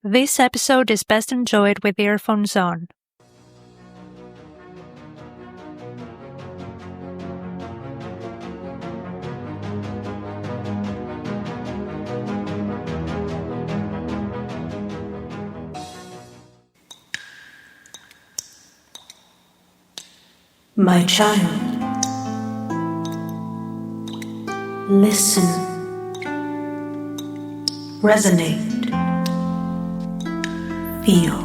This episode is best enjoyed with earphones on. My child, listen, resonate, feel,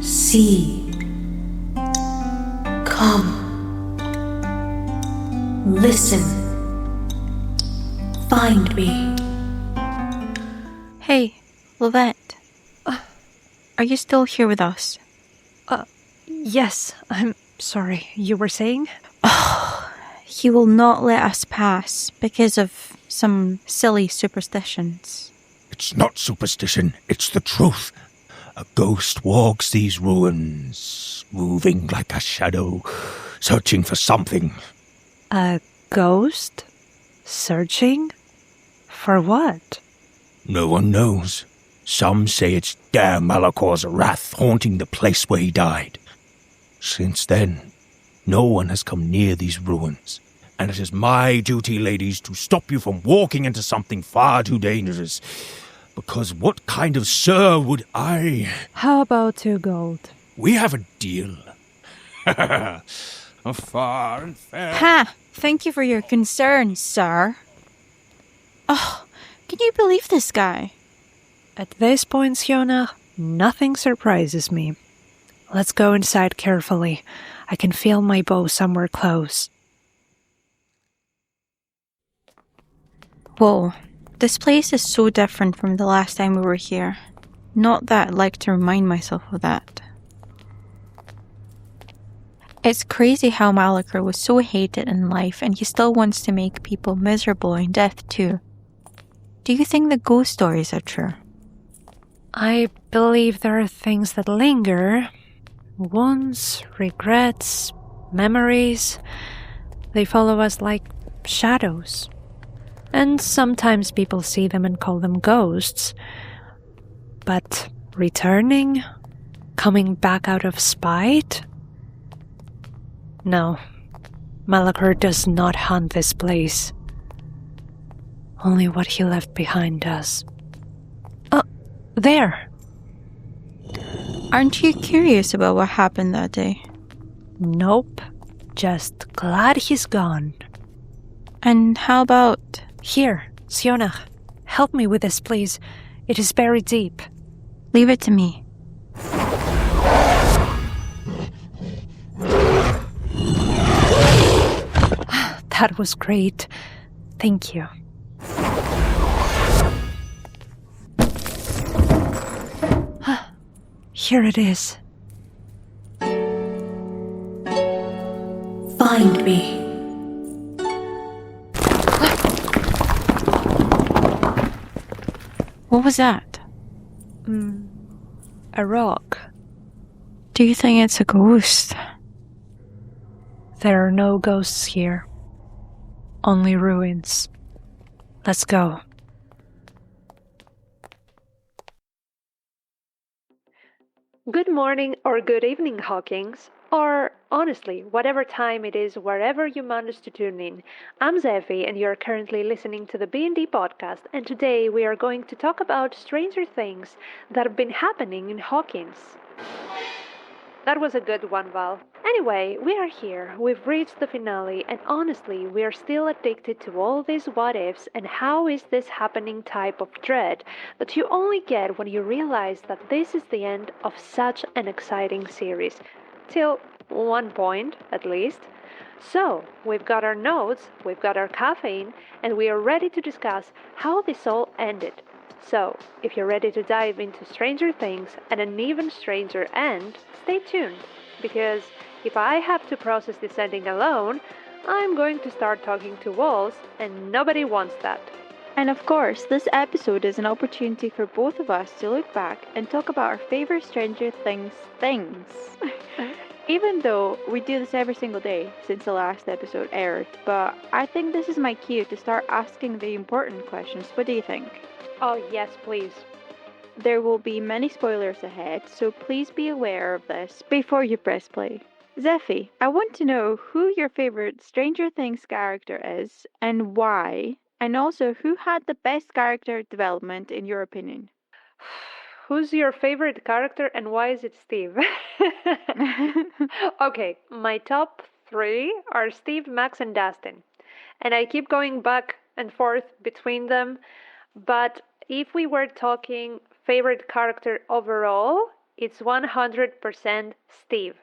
see, come, listen, find me. Hey, Lovette. Are you still here with us? Yes, I'm sorry. You were saying? He will not let us pass because of some silly superstitions. It's not superstition, it's the truth. A ghost walks these ruins, moving like a shadow, searching for something. A ghost? Searching? For what? No one knows. Some say it's damn Malachor's wrath haunting the place where he died. Since then, no one has come near these ruins, and it is my duty, ladies, to stop you from walking into something far too dangerous. Because what kind of sir would I... How about 2 gold? We have a deal. Far and fair. Ha! Thank you for your concern, sir. Oh, can you believe this guy? At this point, Sionnach, nothing surprises me. Let's go inside carefully. I can feel my bow somewhere close. Whoa, this place is so different from the last time we were here. Not that I'd like to remind myself of that. It's crazy how Malachor was so hated in life and he still wants to make people miserable in death too. Do you think the ghost stories are true? I believe there are things that linger. Wounds, regrets, memories. They follow us like shadows. And sometimes people see them and call them ghosts. But returning? Coming back out of spite? No. Malachor does not haunt this place. Only what he left behind does. Oh, there! Aren't you curious about what happened that day? Nope. Just glad he's gone. And how about... Here, Sionnach. Help me with this, please. It is buried deep. Leave it to me. That was great. Thank you. Here it is. Find me. What was that? A rock. Do you think it's a ghost? There are no ghosts here. Only ruins. Let's go. Good morning or good evening, Hawkins. Or, honestly, whatever time it is, wherever you manage to tune in. I'm Zefi, and you're currently listening to the B&D podcast, and today we are going to talk about stranger things that have been happening in Hawkins. That was a good one, Val. Anyway, we are here, we've reached the finale, and honestly, we are still addicted to all these what-ifs and how is this happening type of dread that you only get when you realize that this is the end of such an exciting series. Till one point, at least. So, we've got our notes, we've got our caffeine, and we are ready to discuss how this all ended. So, if you're ready to dive into Stranger Things and an even stranger end, stay tuned, because if I have to process this ending alone, I'm going to start talking to walls, and nobody wants that. And of course, this episode is an opportunity for both of us to look back and talk about our favorite Stranger Things things. Even though we do this every single day since the last episode aired, but I think this is my cue to start asking the important questions. What do you think? Oh, yes, please. there will be many spoilers ahead, so please be aware of this before you press play. Zefi, I want to know who your favorite Stranger Things character is and why, and also who had the best character development in your opinion. Who's your favorite character and why is it Steve? Okay, my top three are Steve, Max, and Dustin. And I keep going back and forth between them. But if we were talking favorite character overall, it's 100% Steve.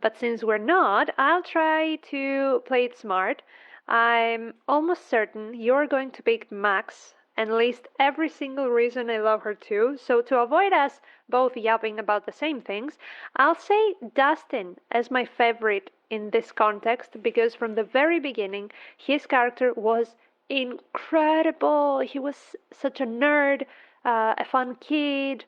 But since we're not, I'll try to play it smart. I'm almost certain you're going to pick Max and list every single reason I love her too. So to avoid us both yapping about the same things, I'll say Dustin as my favorite in this context because from the very beginning his character was incredible. He was such a nerd, a fun kid,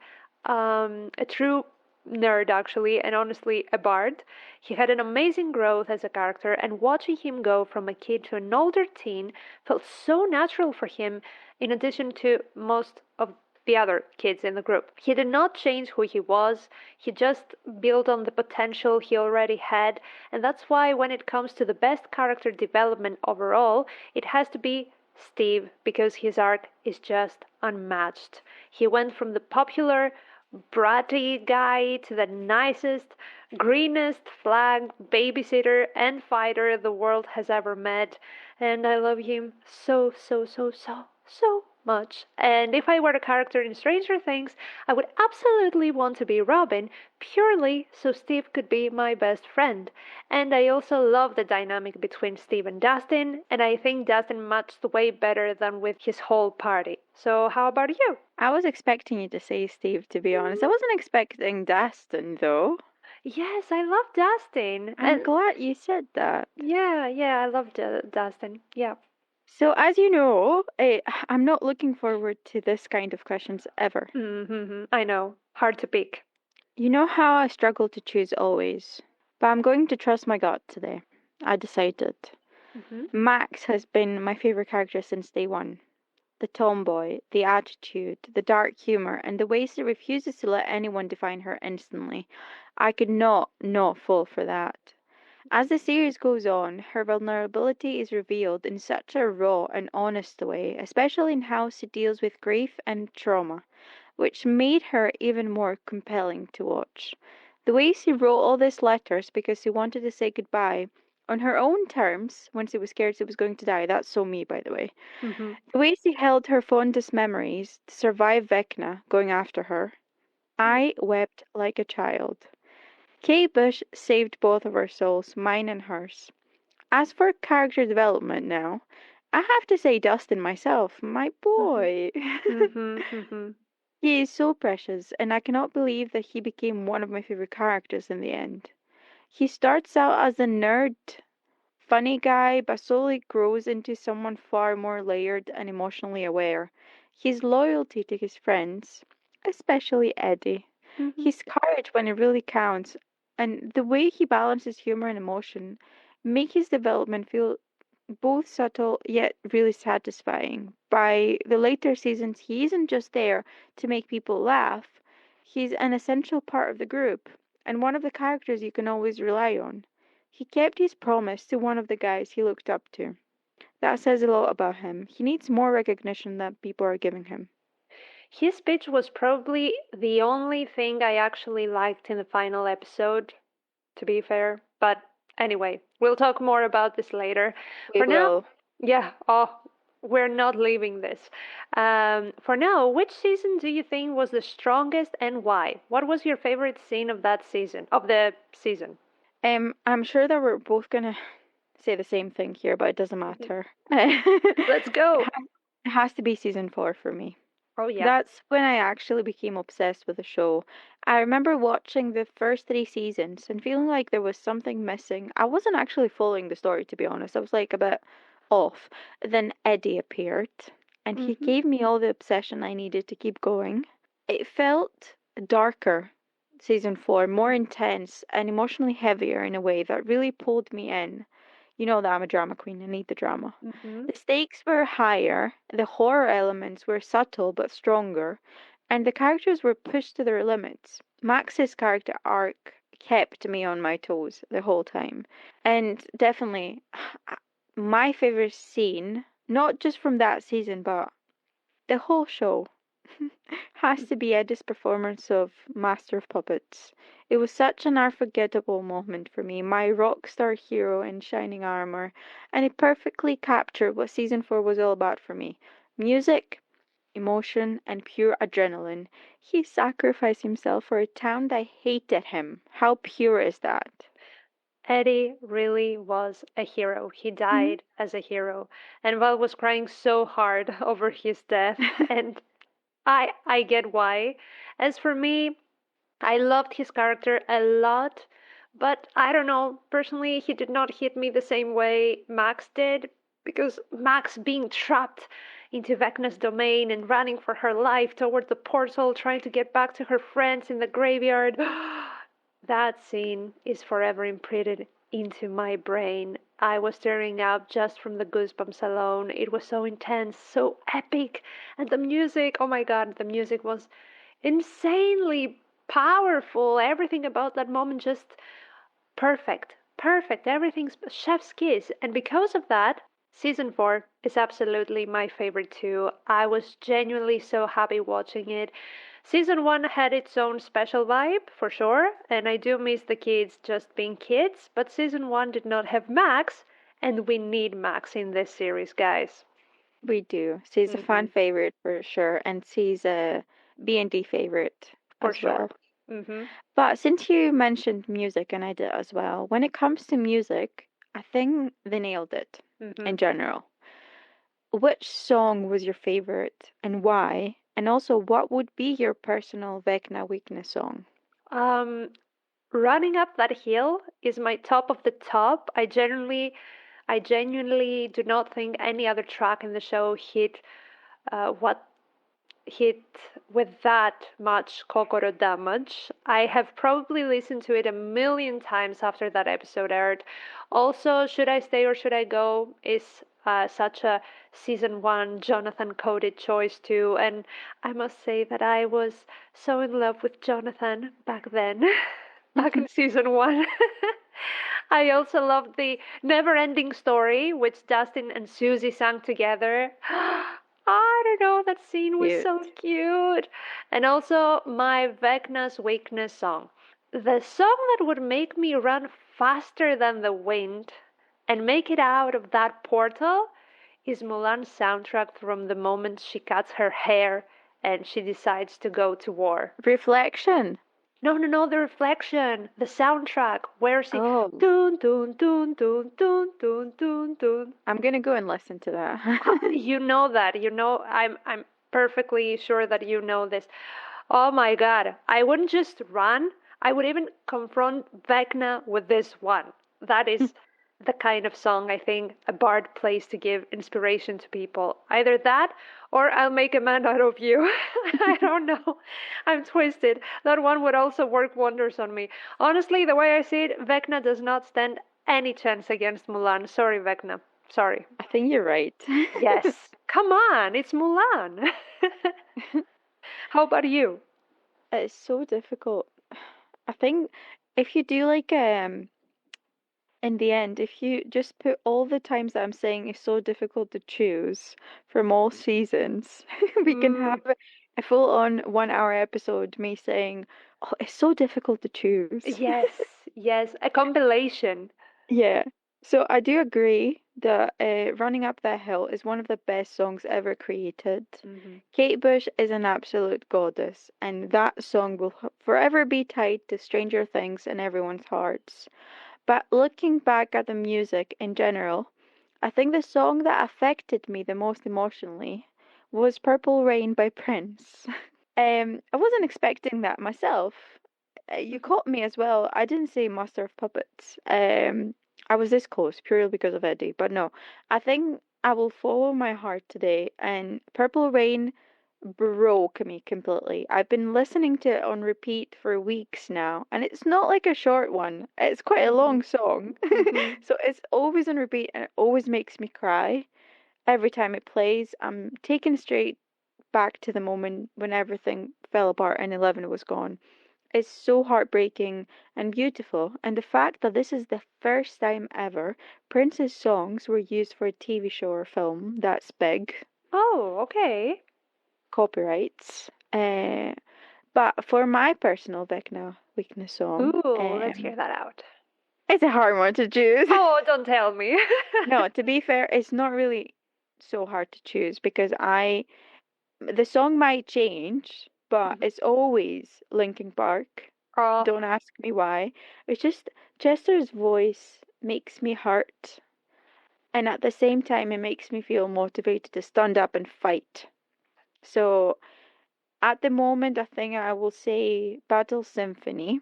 a true nerd actually, and honestly a bard. He had an amazing growth as a character, and watching him go from a kid to an older teen felt so natural for him, in addition to most of the other kids in the group. He did not change who he was, he just built on the potential he already had, and that's why when it comes to the best character development overall, it has to be Steve, because his arc is just unmatched. He went from the popular bratty guy to the nicest, greenest flag babysitter and fighter the world has ever met, and I love him so, so, so, so, so much. And if I were a character in Stranger Things, I would absolutely want to be Robin, purely so Steve could be my best friend. And I also love the dynamic between Steve and Dustin, and I think Dustin matched way better than with his whole party. So how about you? I was expecting you to say Steve, to be honest. I wasn't expecting Dustin, though. Yes, I love Dustin. I'm glad you said that. Yeah, I love Dustin. Yeah. So, as you know, I'm not looking forward to this kind of questions ever. I know. Hard to pick. You know how I struggle to choose always, but I'm going to trust my gut today. I decided. Max has been my favorite character since day one. The tomboy, the attitude, the dark humor, and the way she refuses to let anyone define her instantly. I could not fall for that. As the series goes on, her vulnerability is revealed in such a raw and honest way, especially in how she deals with grief and trauma, which made her even more compelling to watch. The way she wrote all these letters because she wanted to say goodbye on her own terms when she was scared she was going to die. That's so me, by the way. The way she held her fondest memories to survive Vecna going after her. I wept like a child. Kate Bush saved both of our souls, mine and hers. As for character development now, I have to say Dustin myself, my boy. He is so precious, and I cannot believe that he became one of my favorite characters in the end. He starts out as a nerd, funny guy, but slowly grows into someone far more layered and emotionally aware. His loyalty to his friends, especially Eddie, his courage when it really counts, and the way he balances humor and emotion make his development feel both subtle yet really satisfying. By the later seasons, he isn't just there to make people laugh, he's an essential part of the group, and one of the characters you can always rely on. He kept his promise to one of the guys he looked up to. That says a lot about him. He needs more recognition than people are giving him. His speech was probably the only thing I actually liked in the final episode, to be fair. But anyway, we'll talk more about this later. We will. We're not leaving this. For now, which season do you think was the strongest and why? What was your favorite scene of the season? I'm sure that we're both gonna say the same thing here, but it doesn't matter. Let's go. It has to be season 4 for me. Oh, yeah. That's when I actually became obsessed with the show. I remember watching the first 3 seasons and feeling like there was something missing. I wasn't actually following the story, to be honest. I was like a bit off. Then Eddie appeared, and he gave me all the obsession I needed to keep going. It felt darker, season 4, more intense and emotionally heavier in a way that really pulled me in. You know that I'm a drama queen, I need the drama. The stakes were higher, the horror elements were subtle but stronger, and the characters were pushed to their limits. Max's character arc kept me on my toes the whole time. And definitely, my favorite scene, not just from that season, but the whole show, has to be Eddie's performance of Master of Puppets. It was such an unforgettable moment for me, my rock star hero in shining armor, and it perfectly captured what season 4 was all about for me. Music, emotion, and pure adrenaline. He sacrificed himself for a town that hated him. How pure is that? Eddie really was a hero. He died as a hero. And Val was crying so hard over his death. And I get why. As for me, I loved his character a lot. But I don't know, personally, he did not hit me the same way Max did. Because Max being trapped into Vecna's domain and running for her life toward the portal, trying to get back to her friends in the graveyard. That scene is forever imprinted into my brain. I was tearing up just from the goosebumps alone. It was so intense, so epic. And the music, oh my god, the music was insanely powerful. Everything about that moment just perfect. Perfect. Everything's chef's kiss. And because of that, season 4 is absolutely my favorite too. I was genuinely so happy watching it. Season 1 had its own special vibe, for sure, and I do miss the kids just being kids, but season 1 did not have Max, and we need Max in this series, guys. We do. She's a fan favorite for sure, and she's a B&D favorite For as sure. well. But since you mentioned music, and I did as well, when it comes to music, I think they nailed it in general. Which song was your favorite and why? And also, what would be your personal Vecna weakness song? Running Up That Hill is my top of the top. I genuinely do not think any other track in the show hit with that much kokoro damage. I have probably listened to it a million times after that episode aired. Also, Should I Stay or Should I Go is such a season 1 Jonathan coded choice too, and I must say that I was so in love with Jonathan back then, back in season 1. I also loved the Never Ending Story, which Dustin and Susie sang together. I don't know, that scene was so cute. And also my Vecna's Weakness song. The song that would make me run faster than the wind and make it out of that portal is Mulan's soundtrack from the moment she cuts her hair and she decides to go to war. Reflection. No, the Reflection, the soundtrack. Where's it? Dun, dun, dun, dun, dun, dun, dun, dun. I'm gonna go and listen to that. You know that. You know, I'm perfectly sure that you know this. Oh my god. I wouldn't just run. I would even confront Vecna with this one. That is the kind of song I think a bard plays to give inspiration to people. Either that or I'll make a man out of you. I don't know. I'm twisted. That one would also work wonders on me. Honestly, the way I see it, Vecna does not stand any chance against Mulan. Sorry, Vecna. Sorry. I think you're right. Yes. Come on, it's Mulan. How about you? It's so difficult. I think if you do like in the end, if you just put all the times that I'm saying it's so difficult to choose from all seasons, we can have a full-on 1-hour episode, me saying, oh, it's so difficult to choose. Yes, a compilation. Yeah. So I do agree that Running Up That Hill is one of the best songs ever created. Kate Bush is an absolute goddess, and that song will forever be tied to Stranger Things in everyone's hearts. But looking back at the music in general, I think the song that affected me the most emotionally was Purple Rain by Prince. I wasn't expecting that myself. You caught me as well. I didn't say Master of Puppets. I was this close purely because of Eddie, but no. I think I will follow my heart today, and Purple Rain broke me completely. I've been listening to it on repeat for weeks now, and it's not like a short one. It's quite a long song. So it's always on repeat, and it always makes me cry. Every time it plays, I'm taken straight back to the moment when everything fell apart and 11 was gone. It's so heartbreaking and beautiful, and the fact that this is the first time ever Prince's songs were used for a TV show or film, that's big. Oh, okay. Copyrights. But for my personal Vecna weakness song, Ooh, let's hear that out. it's a hard one to choose. Oh, don't tell me. No, to be fair, it's not really so hard to choose because the song might change, but it's always Linkin Park. Oh, Don't ask me why. It's just Chester's voice makes me hurt, and at the same time, it makes me feel motivated to stand up and fight. So at the moment, I think I will say Battle Symphony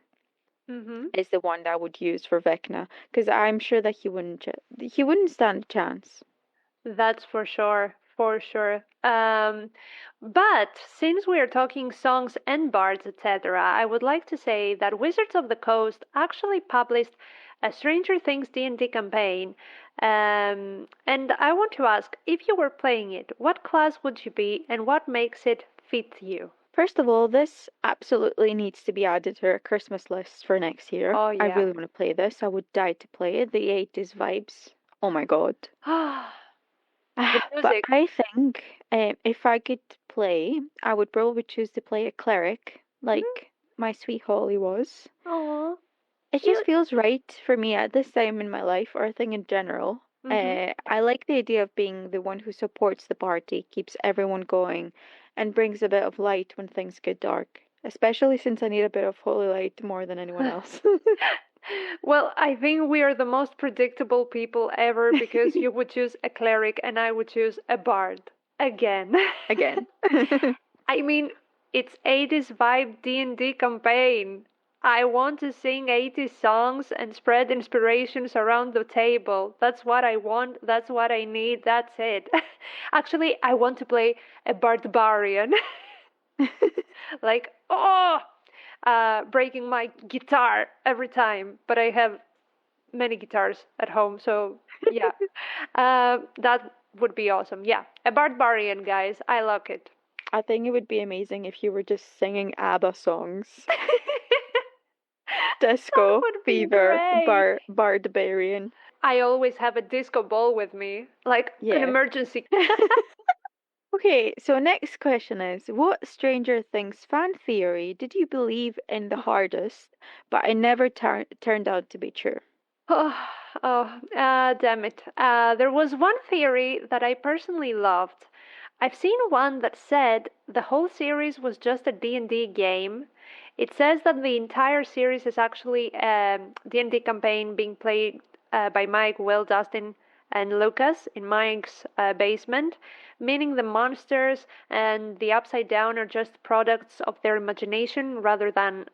is the one that I would use for Vecna because I'm sure that he wouldn't stand a chance. that's for sure. For sure. But since we are talking songs and bards, etc., I would like to say that Wizards of the Coast actually published a Stranger Things D&D campaign. And I want to ask, if you were playing it, what class would you be and what makes it fit you? First of all, this absolutely needs to be added to our Christmas list for next year. Oh, I yeah. really want to play this. I would die to play it. The 80s vibes. Oh my god. But music. I think if I could play, I would probably choose to play a cleric, like my sweet Holly was. Aww. It just feels right for me at this time in my life, or I think in general. I like the idea of being the one who supports the party, keeps everyone going, and brings a bit of light when things get dark. Especially since I need a bit of holy light more than anyone else. Well, I think we are the most predictable people ever because you would choose a cleric and I would choose a bard. Again. Again. I mean, it's 80s vibe D&D campaign. I want to sing 80s songs and spread inspirations around the table. That's what I want. That's what I need. That's it. Actually, I want to play a barbarian. Like, breaking my guitar every time. But I have many guitars at home, so yeah. That would be awesome. Yeah, a barbarian, guys. I like it. I think it would be amazing if you were just singing ABBA songs. Disco, would be fever, great. barbarian. I always have a disco ball with me, like an emergency. Okay, so next question is, what Stranger Things fan theory did you believe in the hardest, but it never turned out to be true? Damn it. There was one theory that I personally loved. I've seen one that said the whole series was just a D&D game. It says that the entire series is actually a D&D campaign being played by Mike, Will, Dustin, and Lucas in Mike's basement, meaning the monsters and the Upside Down are just products of their imagination rather than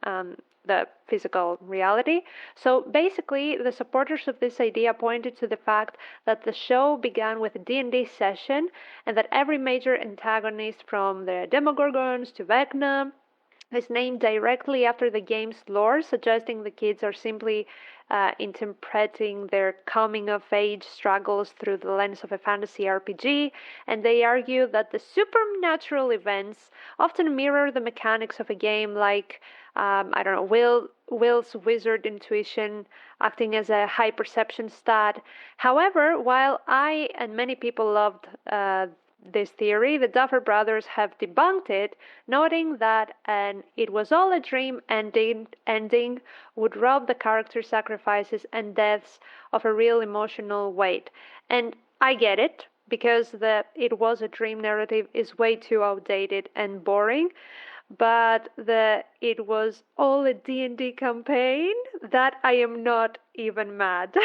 the physical reality. So basically, the supporters of this idea pointed to the fact that the show began with a D&D session and that every major antagonist from the Demogorgons to Vecna is named directly after the game's lore, suggesting the kids are simply interpreting their coming-of-age struggles through the lens of a fantasy RPG, and they argue that the supernatural events often mirror the mechanics of a game, like, I don't know, Will's wizard intuition acting as a high perception stat. However, while I and many people loved this theory, the Duffer brothers have debunked it, noting that it was all a dream ending would rob the character sacrifices and deaths of a real emotional weight. And I get it, because it was a dream narrative is way too outdated and boring, but it was all a D&D campaign, that I am not even mad.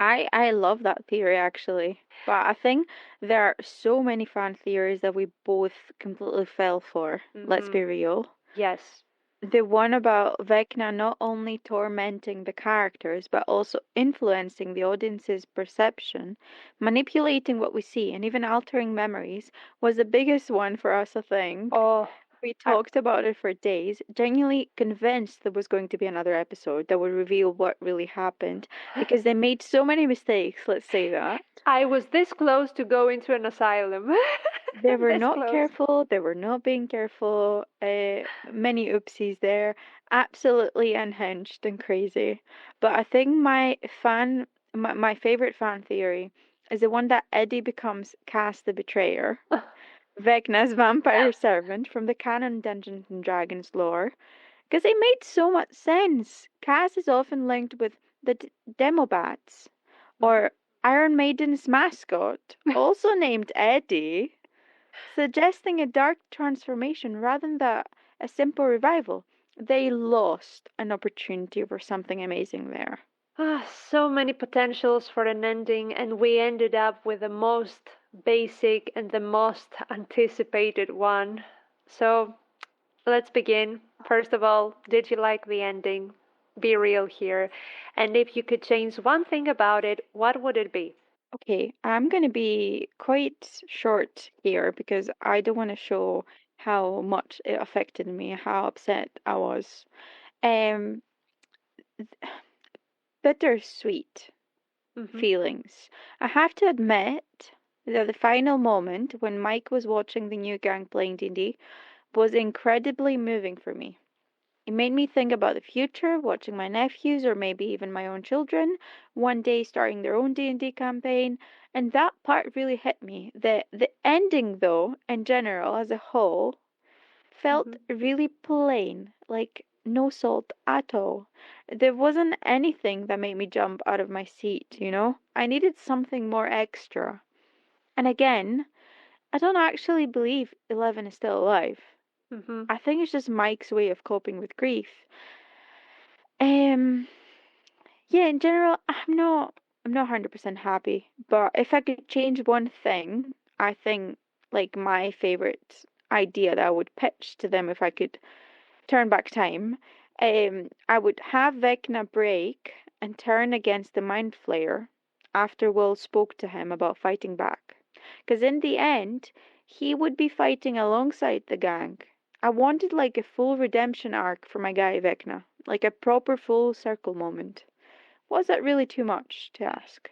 I love that theory actually, but I think there are so many fan theories that we both completely fell for. Let's be real. Yes. The one about Vecna not only tormenting the characters, but also influencing the audience's perception, manipulating what we see, and even altering memories was the biggest one for us, I think. Oh. We talked about it for days, genuinely convinced there was going to be another episode that would reveal what really happened, because they made so many mistakes, let's say that. I was this close to go into an asylum. They were This not close. careful. They were not being careful. Many oopsies there. Absolutely unhinged and crazy. But I think my favorite fan theory is the one that Eddie becomes Cass the Betrayer, Vecna's vampire servant from the canon Dungeons and Dragons lore. Because it made so much sense. Cass is often linked with the Demobats, or Iron Maiden's mascot, also named Eddie, suggesting a dark transformation rather than a simple revival. They lost an opportunity for something amazing there. So many potentials for an ending, and we ended up with the most basic and the most anticipated one. So let's begin. First of all, did you like the ending? Be real here. And if you could change one thing about it, what would it be? Okay, I'm going to be quite short here because I don't want to show how much it affected me, how upset I was. Um, Bittersweet feelings. I have to admit that the final moment when Mike was watching the new gang playing D&D was incredibly moving for me. It made me think about the future, watching my nephews or maybe even my own children one day starting their own D&D campaign, and that part really hit me. The ending though, in general as a whole, felt really plain, like no salt at all. There wasn't anything that made me jump out of my seat, you know? I needed something more extra. And again, I don't actually believe Eleven is still alive. I think it's just Mike's way of coping with grief. Yeah, in general, I'm not 100% happy, but if I could change one thing, I think like my favorite idea that I would pitch to them if I could turn back time, I would have Vecna break and turn against the Mind Flayer after Will spoke to him about fighting back. Because in the end, he would be fighting alongside the gang. I wanted like a full redemption arc for my guy Vecna, like a proper full circle moment. Was that really too much to ask?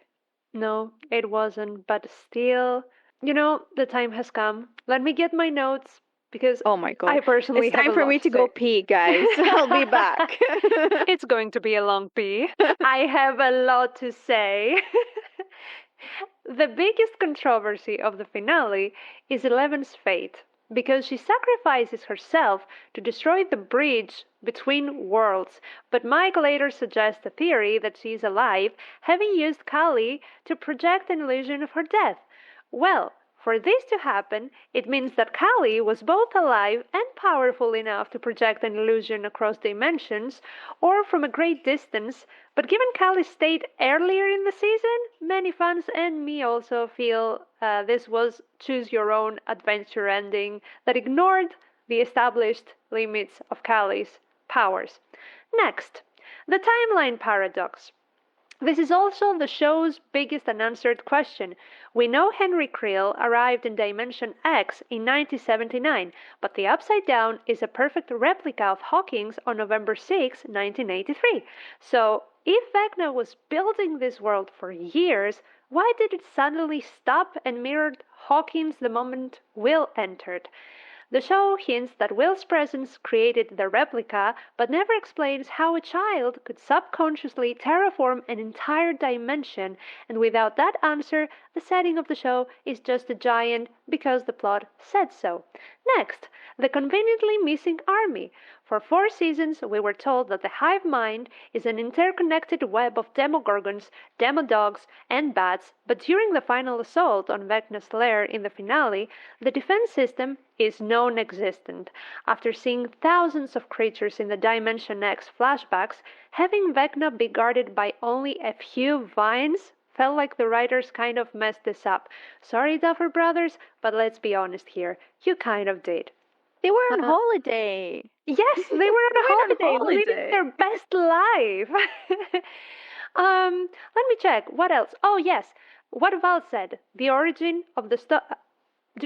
No, it wasn't, but still, the time has come. Let me get my notes because Oh my god. I personally It's have time a for lot me to go say. pee, guys. I'll be back. It's going to be a long pee. I have a lot to say. The biggest controversy of the finale is Eleven's fate, because she sacrifices herself to destroy the bridge between worlds. But Mike later suggests a theory that she is alive, having used Kali to project an illusion of her death. Well, for this to happen, it means that Kali was both alive and powerful enough to project an illusion across dimensions, or from a great distance. But given Kali's state earlier in the season, many fans and me also feel this was choose your own adventure ending that ignored the established limits of Kali's powers. Next, the timeline paradox. This is also the show's biggest unanswered question. We know Henry Creel arrived in Dimension X in 1979, but the Upside Down is a perfect replica of Hawkins on November 6, 1983. So, if Vecna was building this world for years, why did it suddenly stop and mirrored Hawkins the moment Will entered? The show hints that Will's presence created the replica, but never explains how a child could subconsciously terraform an entire dimension, and without that answer, the setting of the show is just a giant because the plot said so. Next, the conveniently missing army. For 4 seasons, we were told that the hive mind is an interconnected web of demogorgons, demodogs, and bats, but during the final assault on Vecna's lair in the finale, the defense system is non-existent. After seeing thousands of creatures in the Dimension X flashbacks, having Vecna be guarded by only a few vines felt like the writers kind of messed this up. Sorry, Duffer Brothers, but let's be honest here. You kind of did. They were on holiday. Yes, they were on a holiday, living their best life. Let me check. What else? Oh, yes. What Val said. The origin of the stone.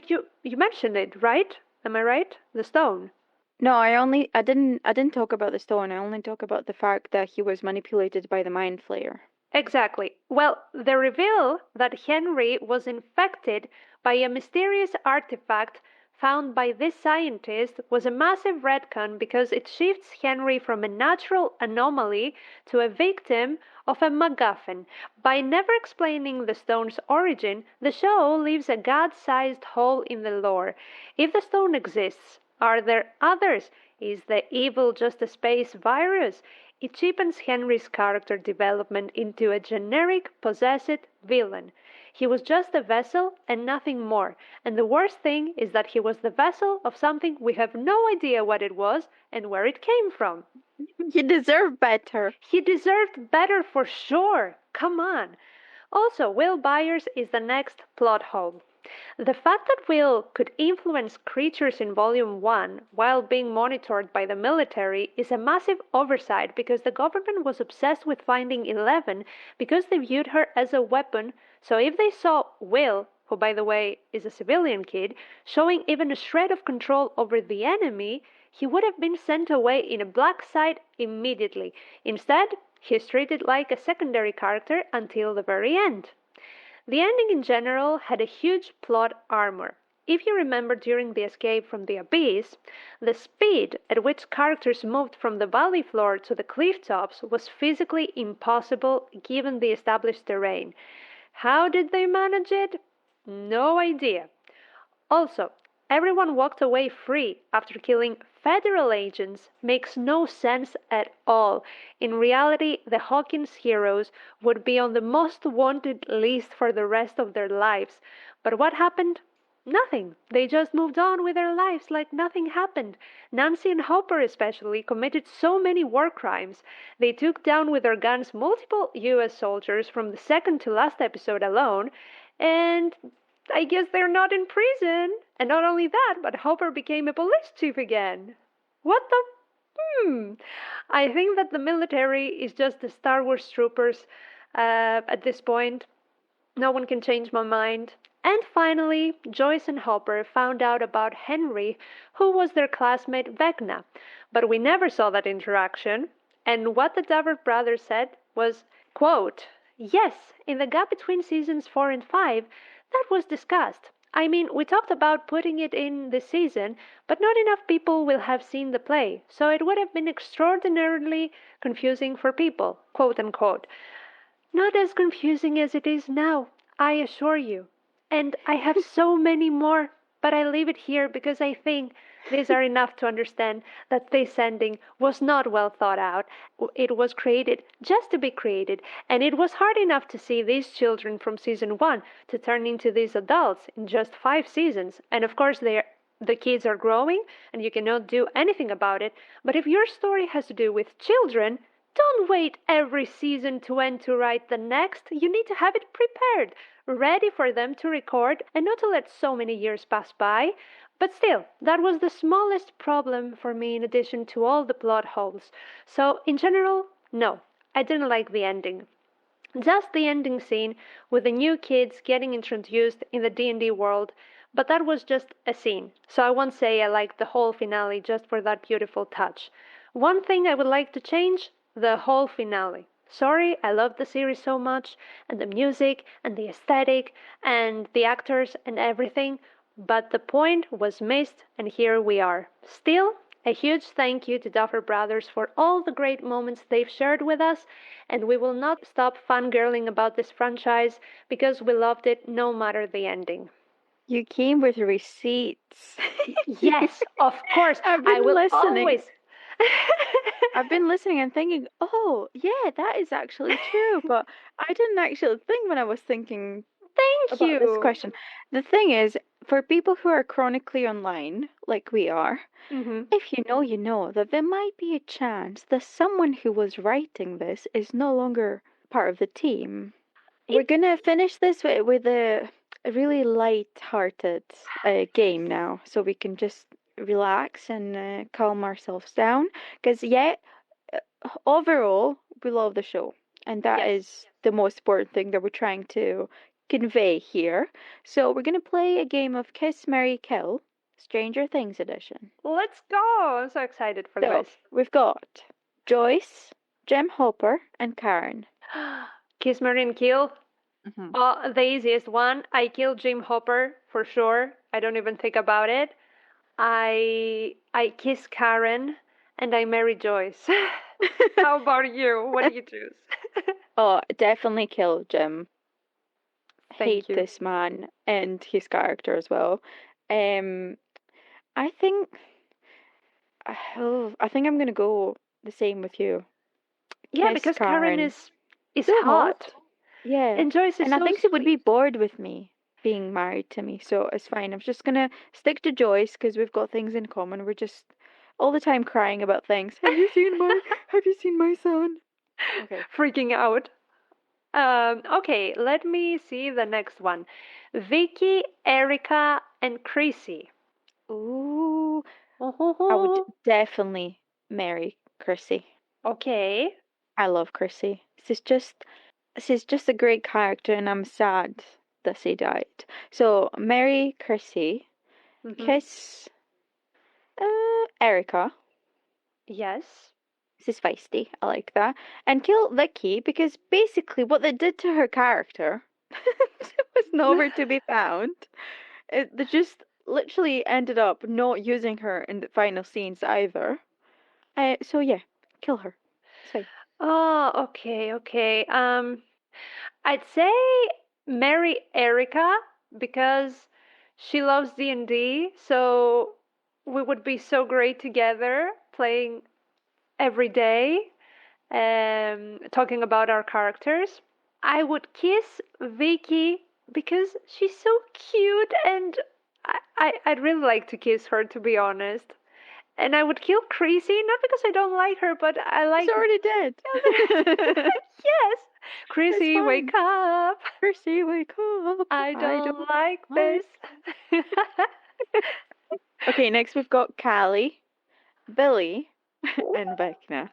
You mentioned it, right? Am I right? The stone. No, I didn't talk about the stone. I only talk about the fact that he was manipulated by the Mind Flayer. Exactly. Well, the reveal that Henry was infected by a mysterious artifact found by this scientist was a massive retcon because it shifts Henry from a natural anomaly to a victim of a MacGuffin. By never explaining the stone's origin, the show leaves a God-sized hole in the lore. If the stone exists, are there others? Is the evil just a space virus? It cheapens Henry's character development into a generic, possessed villain. He was just a vessel and nothing more. And the worst thing is that he was the vessel of something we have no idea what it was and where it came from. He deserved better. He deserved better for sure. Come on. Also, Will Byers is the next plot hole. The fact that Will could influence creatures in Volume 1 while being monitored by the military is a massive oversight because the government was obsessed with finding 11 because they viewed her as a weapon. So if they saw Will, who by the way is a civilian kid, showing even a shred of control over the enemy, he would have been sent away in a black site immediately. Instead, he's treated like a secondary character until the very end. The ending in general had a huge plot armor. If you remember during the escape from the abyss, the speed at which characters moved from the valley floor to the cliff tops was physically impossible given the established terrain. How did they manage it? No idea. Also, everyone walked away free after killing federal agents makes no sense at all. In reality, the Hawkins heroes would be on the most wanted list for the rest of their lives. But what happened? Nothing. They just moved on with their lives like nothing happened. Nancy and Hopper especially committed so many war crimes. They took down with their guns multiple U.S. soldiers from the second to last episode alone, and I guess they're not in prison. And not only that, but Hopper became a police chief again. What the? I think that the military is just the Star Wars troopers at this point. No one can change my mind. And finally, Joyce and Hopper found out about Henry, who was their classmate Vecna. But we never saw that interaction. And what the Davert brothers said was, quote, "Yes, in the gap between seasons 4 and 5, that was discussed. I mean, we talked about putting it in this season, but not enough people will have seen the play, so it would have been extraordinarily confusing for people," quote unquote. Not as confusing as it is now, I assure you. And I have so many more, but I leave it here because I think these are enough to understand that this ending was not well thought out. It was created just to be created, and it was hard enough to see these children from season 1 to turn into these adults in just 5 seasons. And of course, the kids are growing, and you cannot do anything about it. But if your story has to do with children, don't wait every season to end to write the next. You need to have it prepared, ready for them to record, and not to let so many years pass by. But still, that was the smallest problem for me in addition to all the plot holes. So, in general, no, I didn't like the ending. Just the ending scene with the new kids getting introduced in the D&D world, but that was just a scene. So I won't say I liked the whole finale just for that beautiful touch. One thing I would like to change, the whole finale. Sorry, I love the series so much, and the music, and the aesthetic, and the actors, and everything, but the point was missed, and here we are. Still, a huge thank you to Duffer Brothers for all the great moments they've shared with us, and we will not stop fangirling about this franchise because we loved it no matter the ending. You came with receipts. Yes, of course. I've been listening. Always. I've been listening and thinking, oh, yeah, that is actually true. But I didn't actually think when I was thinking Thank about you. this question. The thing is, for people who are chronically online, like we are, if you know that there might be a chance that someone who was writing this is no longer part of the team. We're going to finish this with a really light-hearted game now, so we can just relax and calm ourselves down. Because, overall, we love the show. And that is the most important thing that we're trying to convey here. So we're going to play a game of Kiss, Marry, Kill, Stranger Things edition. Let's go. I'm so excited for this. We've got Joyce, Jem Hopper, and Karen. Kiss, marry, and kill. Mhm. The easiest one, I kill Jim Hopper for sure. I don't even think about it. I kiss Karen and I marry Joyce. How about you? What do you choose? Oh, definitely kill Jim. Thank Hate you. this man and his character as well. Um, I think, I think I'm gonna go the same with you. Yeah, Kiss because Karen Karen. is So hot. hot. Yeah. And Joyce is And I so think she would be sweet. bored with me being married to me, so it's fine. I'm just gonna stick to Joyce because we've got things in common. We're just all the time crying about things. Have you seen my son? Okay. Freaking out. Okay, let me see the next one. Vicky, Erica, and Chrissy. Ooh, I would definitely marry Chrissy. Okay. I love Chrissy. She's just a great character, and I'm sad that she died. So marry Chrissy, Mm-hmm. kiss Erica. Yes. She's feisty. I like that. And kill Vicky because basically what they did to her character was nowhere to be found. They just literally ended up not using her in the final scenes either. So yeah, kill her. It's fine. Oh, okay, okay. I'd say marry Erica because she loves D&D, so we would be so great together playing every day, talking about our characters. I would kiss Vicky because she's so cute and I'd really like to kiss her, to be honest. And I would kill Chrissy, not because I don't like her, but I She's like. already dead. Yes! Chrissy, fine. wake up! Percy, wake up. I don't like like- this. Okay, next we've got Callie, Billy, and Vecna.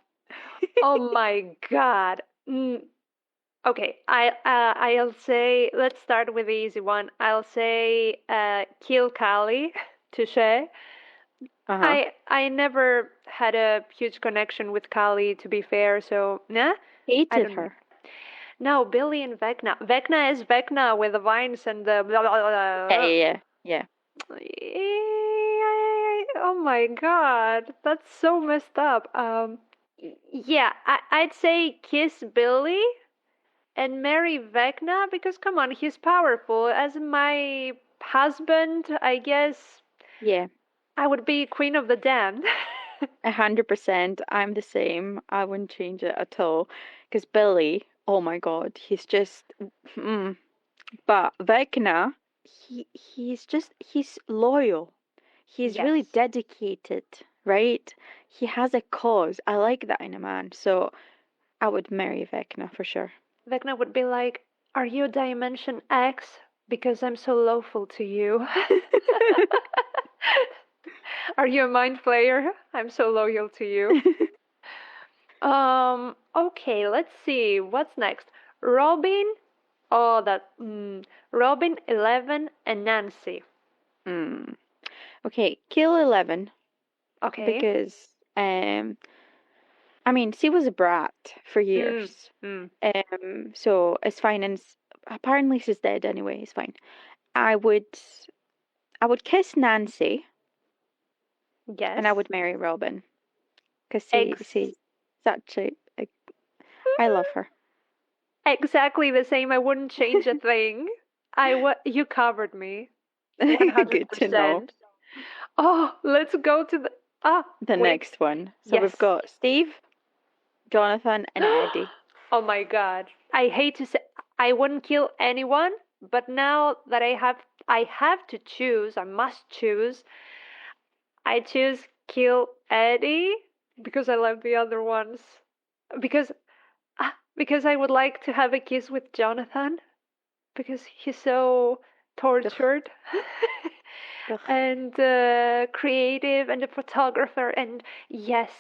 Oh my god. Okay, I'll say let's start with the easy one. I'll say kill Kali, touche. Uh-huh. I never had a huge connection with Kali, to be fair, so nah. I Hated don't. her. No, Billy and Vecna. Vecna is Vecna with the vines and the blah blah blah. Yeah. Oh my god, that's so messed up. Yeah, I'd say kiss Billy and marry Vecna because come on, he's powerful. As my husband, I guess Yeah. I would be queen of the damned. 100%. I'm the same. I wouldn't change it at all. Because Billy, oh my god, he's just. But Vecna, he's loyal. He's really Yes. dedicated, right? He has a cause. I like that in a man. So I would marry Vecna for sure. Vecna would be like, "Are you Dimension X? Because I'm so loyal to you." Are you a mind flayer? I'm so loyal to you. Okay, let's see. What's next? Robin. Oh, Robin, 11, and Nancy. Mm. Okay, kill 11 Okay. because I mean she was a brat for years. Mm. So it's fine, and apparently she's dead anyway. It's fine. I would kiss Nancy, Yes. and I would marry Robin because Ex- she's such I love her. Exactly the same. I wouldn't change a thing. You covered me. Good to know. 100%. Oh, let's go to The wait. next one. So Yes. we've got Steve, Jonathan, and Eddie. Oh my god. I hate to say I wouldn't kill anyone, but now that I have to choose, I must choose. I choose kill Eddie because I love the other ones. Because because I would like to have a kiss with Jonathan because he's so tortured. Ugh. And creative and a photographer and yes,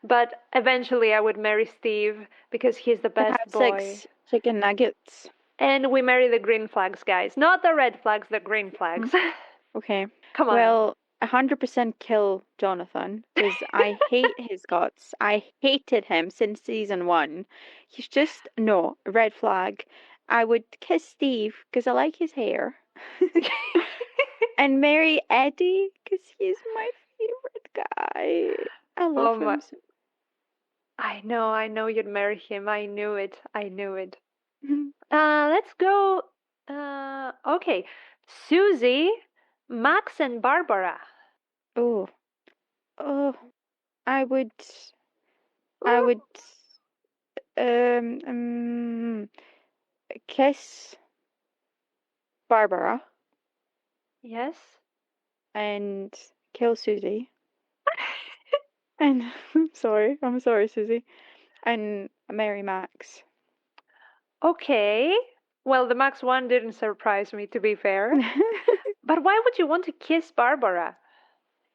but eventually I would marry Steve because he's the Can best have boy. 6 chicken nuggets. And we marry the green flags, guys, not the red flags, the green flags. Okay. Come on. Well, 100% kill Jonathan because I hate his guts. I hated him since season 1. He's just no red flag. I would kiss Steve because I like his hair. And marry Eddie because he's my favorite guy. I love him so. I know you'd marry him. I knew it. Let's go. Okay. Susie, Max, and Barbara. Oh, I would kiss Barbara. Yes. And kill Susie. And I'm sorry, Susie. And marry Max. Okay. Well, the Max one didn't surprise me, to be fair. But why would you want to kiss Barbara?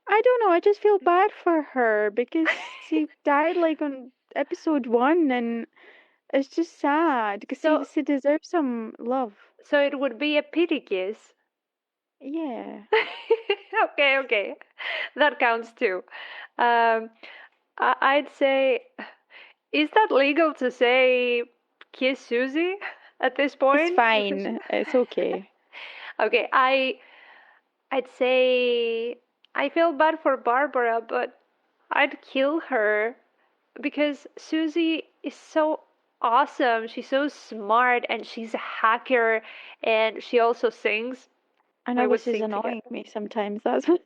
I don't know. I just feel bad for her because she died like on episode 1, and it's just sad because she deserves some love. So it would be a pity kiss. Yeah. Okay. That counts too. I'd say, is that legal to say kiss Susie at this point? It's fine. It's okay. Okay, I'd say I feel bad for Barbara, but I'd kill her because Susie is so awesome. She's so smart and she's a hacker and she also sings. I know this is annoying me sometimes. That's what.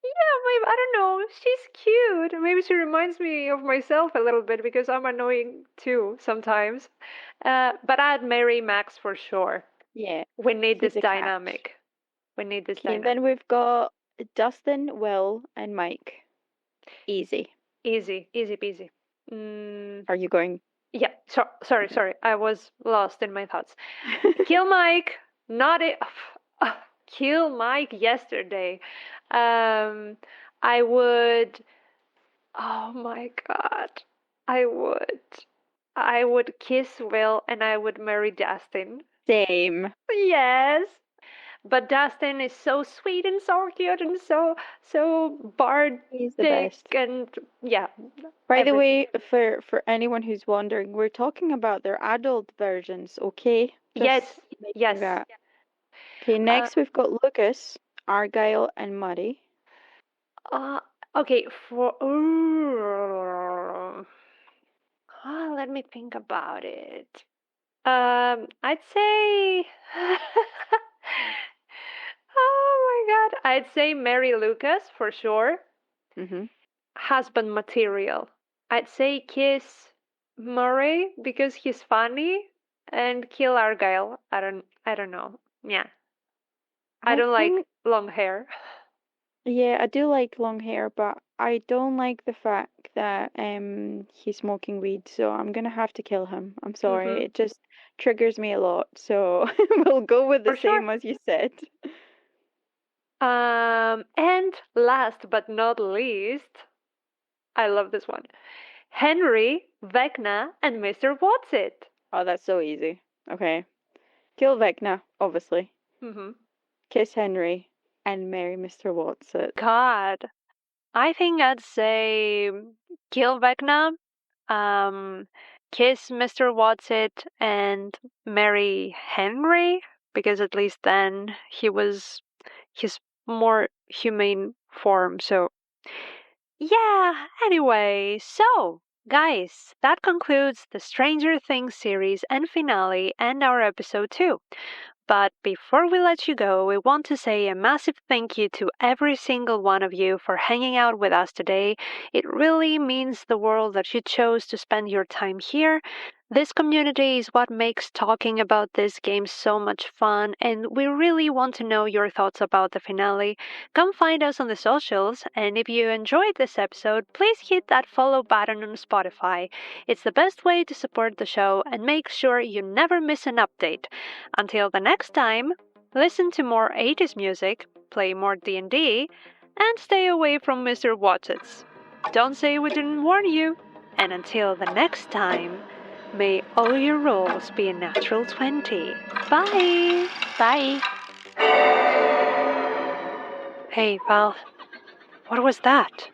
Yeah, maybe, I don't know. She's cute. Maybe she reminds me of myself a little bit because I'm annoying too sometimes. But I'd marry Max for sure. Yeah. We need this dynamic. We need this dynamic. Then we've got Dustin, Will, and Mike. Easy peasy. Are you going? Yeah. Sorry. I was lost in my thoughts. Kill Mike. Not it. Kill Mike yesterday. I would. Oh my God. I would kiss Will and I would marry Dustin. Same. Yes. But Dustin is so sweet and so cute and so bardic. He's the best. And yeah. By the way, for anyone who's wondering, we're talking about their adult versions, okay? Yes. That. Okay, next we've got Lucas, Argyle, and Muddy. Okay, let me think about it. I'd say oh my God, I'd say marry Lucas for sure. Husband material. I'd say kiss Murray because he's funny and kill Argyle. I don't know. Yeah. I don't like long hair. Yeah, I do like long hair, but I don't like the fact that he's smoking weed, so I'm gonna have to kill him. I'm sorry. It just triggers me a lot, so we'll go with the same as you said. And last but not least, I love this one. Henry, Vecna, and Mr. Whatsit. Oh, that's so easy. Okay. Kill Vecna, obviously. Kiss Henry and marry Mr. Whatsit. God. I think I'd say kill Vecna, kiss Mr. Whatsit, and marry Henry, because at least then his more humane form. So, yeah, anyway, so, guys, that concludes the Stranger Things series and finale and our episode 2. But before we let you go, we want to say a massive thank you to every single one of you for hanging out with us today. It really means the world that you chose to spend your time here. This community is what makes talking about this game so much fun, and we really want to know your thoughts about the finale. Come find us on the socials, and if you enjoyed this episode, please hit that follow button on Spotify. It's the best way to support the show and make sure you never miss an update. Until the next time, listen to more 80s music, play more D&D, and stay away from Mr. Watsits. Don't say we didn't warn you. And until the next time, may all your rolls be a natural 20. Bye! Bye! Hey, Val. What was that?